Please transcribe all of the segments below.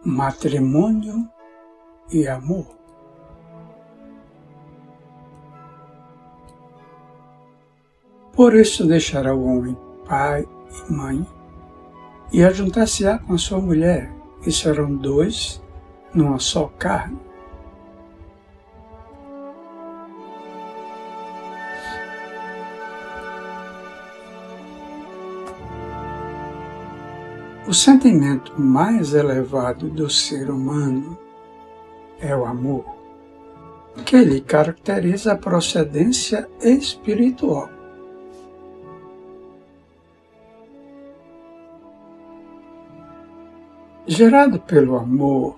matrimônio e amor. Por isso deixará o homem pai e mãe, e ajuntar-se-á com a sua mulher, e serão dois numa só carne. O sentimento mais elevado do ser humano é o amor, que lhe caracteriza a procedência espiritual. Gerado pelo amor,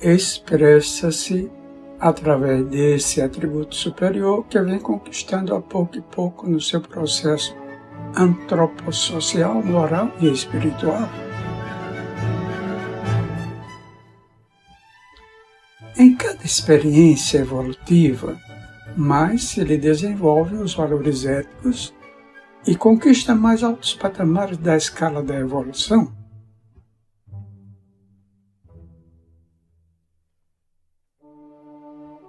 expressa-se através desse atributo superior que vem conquistando a pouco e pouco no seu processo antropossocial, moral e espiritual. Em cada experiência evolutiva, mais se lhe desenvolvem os valores éticos e conquista mais altos patamares da escala da evolução.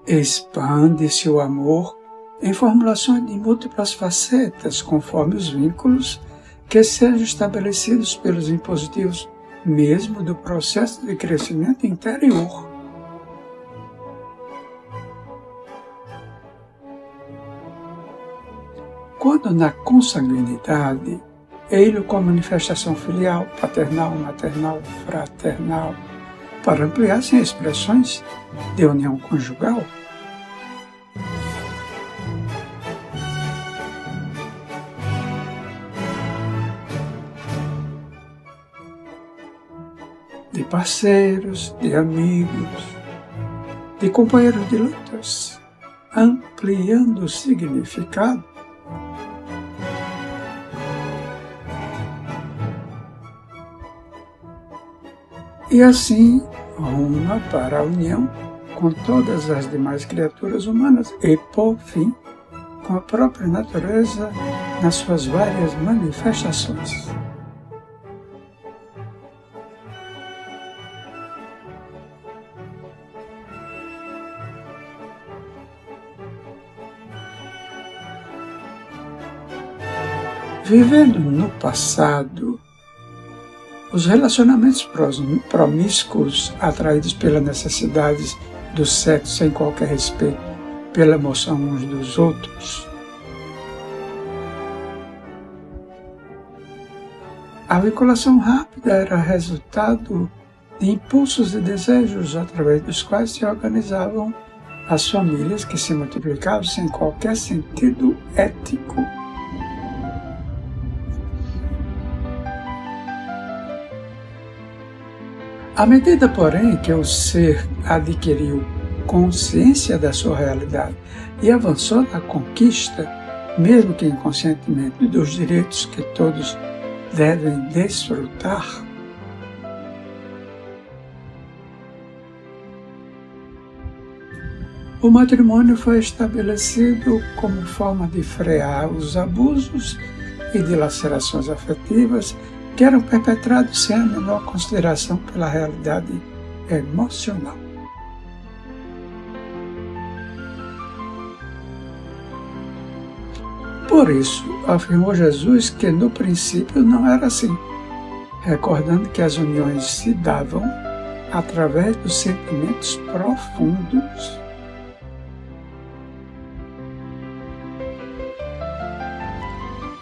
Expande-se o amor em formulações de múltiplas facetas, conforme os vínculos que sejam estabelecidos pelos impositivos, mesmo do processo de crescimento interior. Quando na consanguinidade, ele como manifestação filial, paternal, maternal, fraternal, para ampliar-se em expressões de união conjugal, de parceiros, de amigos, de companheiros de lutas, ampliando o significado. E assim, ruma para a união com todas as demais criaturas humanas e, por fim, com a própria natureza nas suas várias manifestações. Vivendo no passado, os relacionamentos promíscuos, atraídos pelas necessidades do sexo sem qualquer respeito pela emoção uns dos outros. A vinculação rápida era resultado de impulsos e desejos através dos quais se organizavam as famílias que se multiplicavam sem qualquer sentido ético. À medida, porém, que o ser adquiriu consciência da sua realidade e avançou na conquista, mesmo que inconscientemente, dos direitos que todos devem desfrutar, o matrimônio foi estabelecido como forma de frear os abusos e dilacerações afetivas que eram perpetrados sem a menor consideração pela realidade emocional. Por isso, afirmou Jesus que no princípio não era assim, recordando que as uniões se davam através dos sentimentos profundos.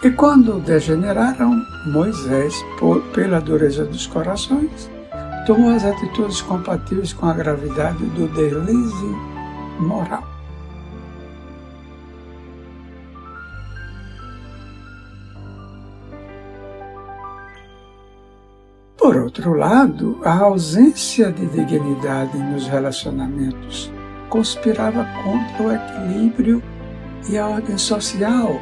E quando degeneraram, Moisés, pela dureza dos corações, tomou as atitudes compatíveis com a gravidade do deslize moral. Por outro lado, a ausência de dignidade nos relacionamentos conspirava contra o equilíbrio e a ordem social,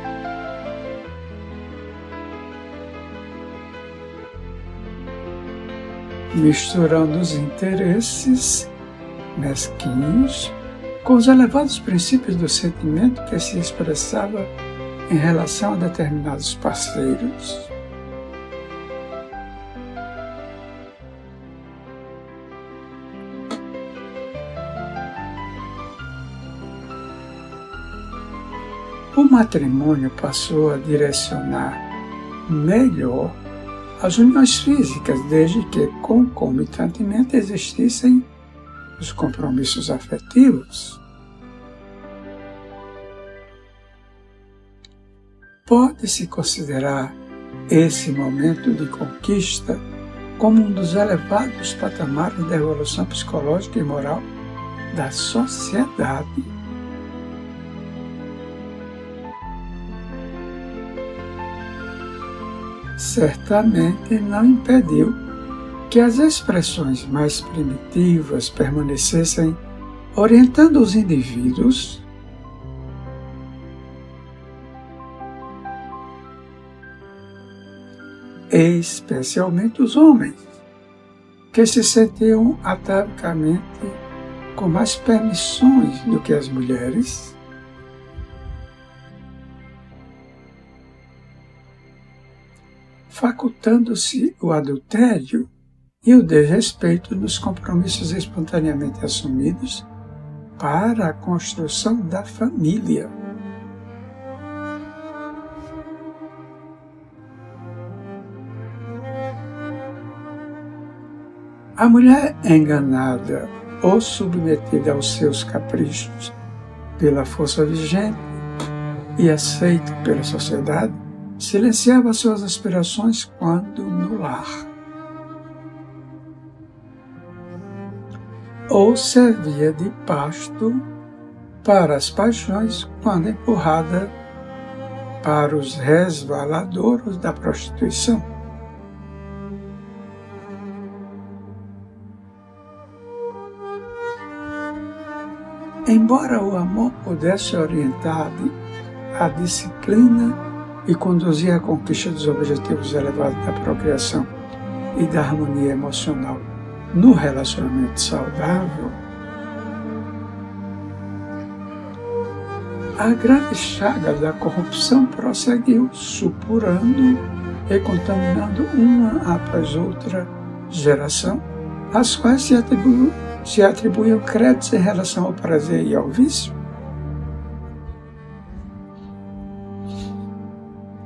misturando os interesses mesquinhos com os elevados princípios do sentimento que se expressava em relação a determinados parceiros. O matrimônio passou a direcionar melhor as uniões físicas, desde que concomitantemente existissem os compromissos afetivos. Pode-se considerar esse momento de conquista como um dos elevados patamares da evolução psicológica e moral da sociedade. Certamente não impediu que as expressões mais primitivas permanecessem orientando os indivíduos especialmente os homens, que se sentiam atavicamente com mais permissões do que as mulheres, facultando-se o adultério e o desrespeito nos compromissos espontaneamente assumidos para a construção da família. A mulher enganada ou submetida aos seus caprichos pela força vigente e aceita pela sociedade, silenciava suas aspirações quando no lar, ou servia de pasto para as paixões quando empurrada para os resvaladouros da prostituição. Embora o amor pudesse orientar a disciplina e conduzir à conquista dos objetivos elevados da procriação e da harmonia emocional no relacionamento saudável, a grande chaga da corrupção prosseguiu, supurando e contaminando uma após outra geração, às quais se atribuíam créditos em relação ao prazer e ao vício.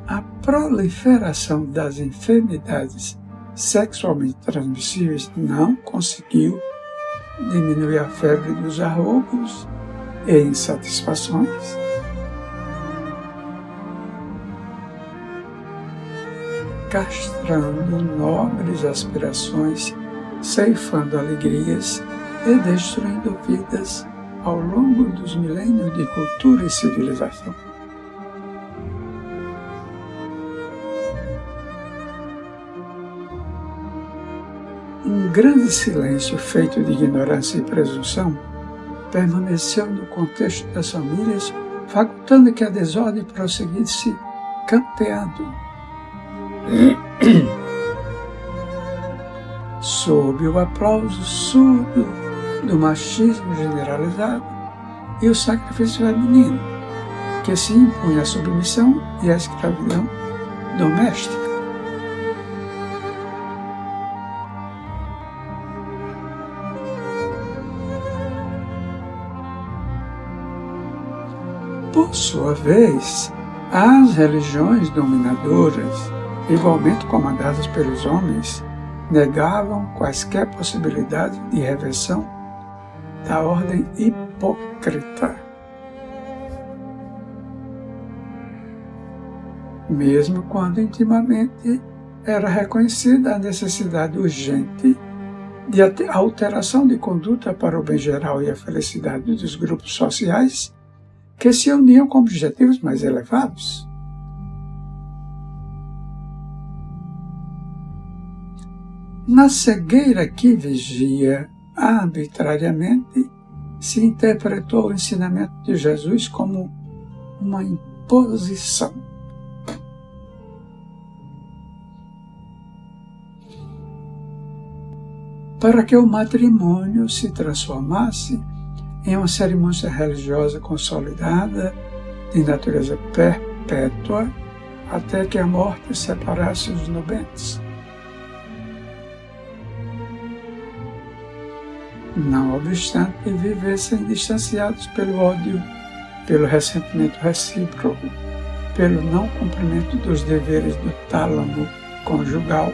A proliferação das enfermidades sexualmente transmissíveis não conseguiu diminuir a febre dos arroubos e insatisfações. Castrando nobres aspirações, ceifando alegrias e destruindo vidas ao longo dos milênios de cultura e civilização. Um grande silêncio feito de ignorância e presunção permaneceu no contexto das famílias, facultando que a desordem prosseguisse campeando. Sob o aplauso surdo do machismo generalizado e o sacrifício feminino, que se impunha a submissão e a escravidão doméstica. Por sua vez, as religiões dominadoras, igualmente comandadas pelos homens, negavam quaisquer possibilidades de reversão da ordem hipócrita. Mesmo quando intimamente era reconhecida a necessidade urgente de alteração de conduta para o bem geral e a felicidade dos grupos sociais que se uniam com objetivos mais elevados. Na cegueira que vigia arbitrariamente, se interpretou o ensinamento de Jesus como uma imposição. Para que o matrimônio se transformasse em uma cerimônia religiosa consolidada, de natureza perpétua, até que a morte separasse os nubentes. Não obstante vivessem distanciados pelo ódio pelo ressentimento recíproco, pelo não cumprimento dos deveres do tálamo conjugal.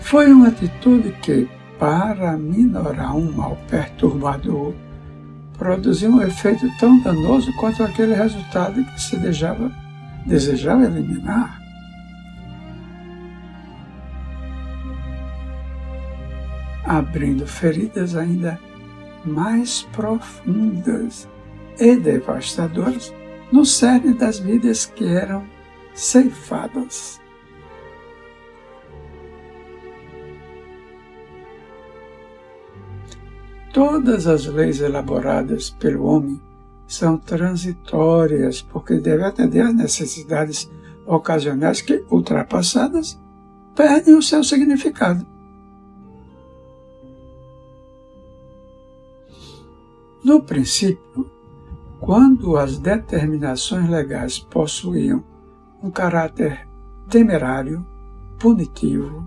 Foi uma atitude que, para minorar um mal perturbador, produziu um efeito tão danoso quanto aquele resultado que se desejava eliminar. Abrindo feridas ainda mais profundas e devastadoras no cerne das vidas que eram ceifadas. Todas as leis elaboradas pelo homem são transitórias, porque devem atender às necessidades ocasionais que, ultrapassadas, perdem o seu significado. No princípio, quando as determinações legais possuíam um caráter temerário, punitivo,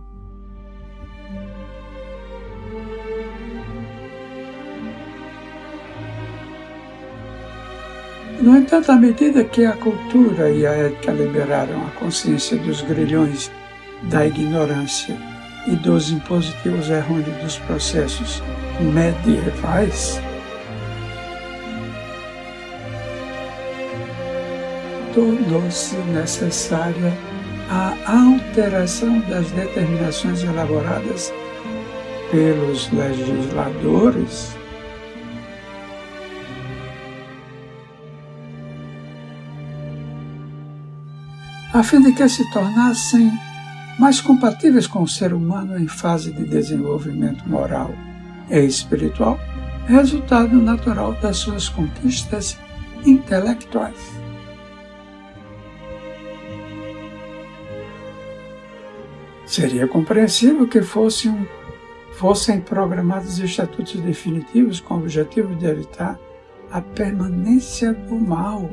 no entanto, à medida que a cultura e a ética liberaram a consciência dos grilhões da ignorância e dos impositivos errôneos dos processos medievais, tornou-se necessária a alteração das determinações elaboradas pelos legisladores, a fim de que se tornassem mais compatíveis com o ser humano em fase de desenvolvimento moral e espiritual, resultado natural das suas conquistas intelectuais. Seria compreensível que fossem programados estatutos definitivos com o objetivo de evitar a permanência do mal,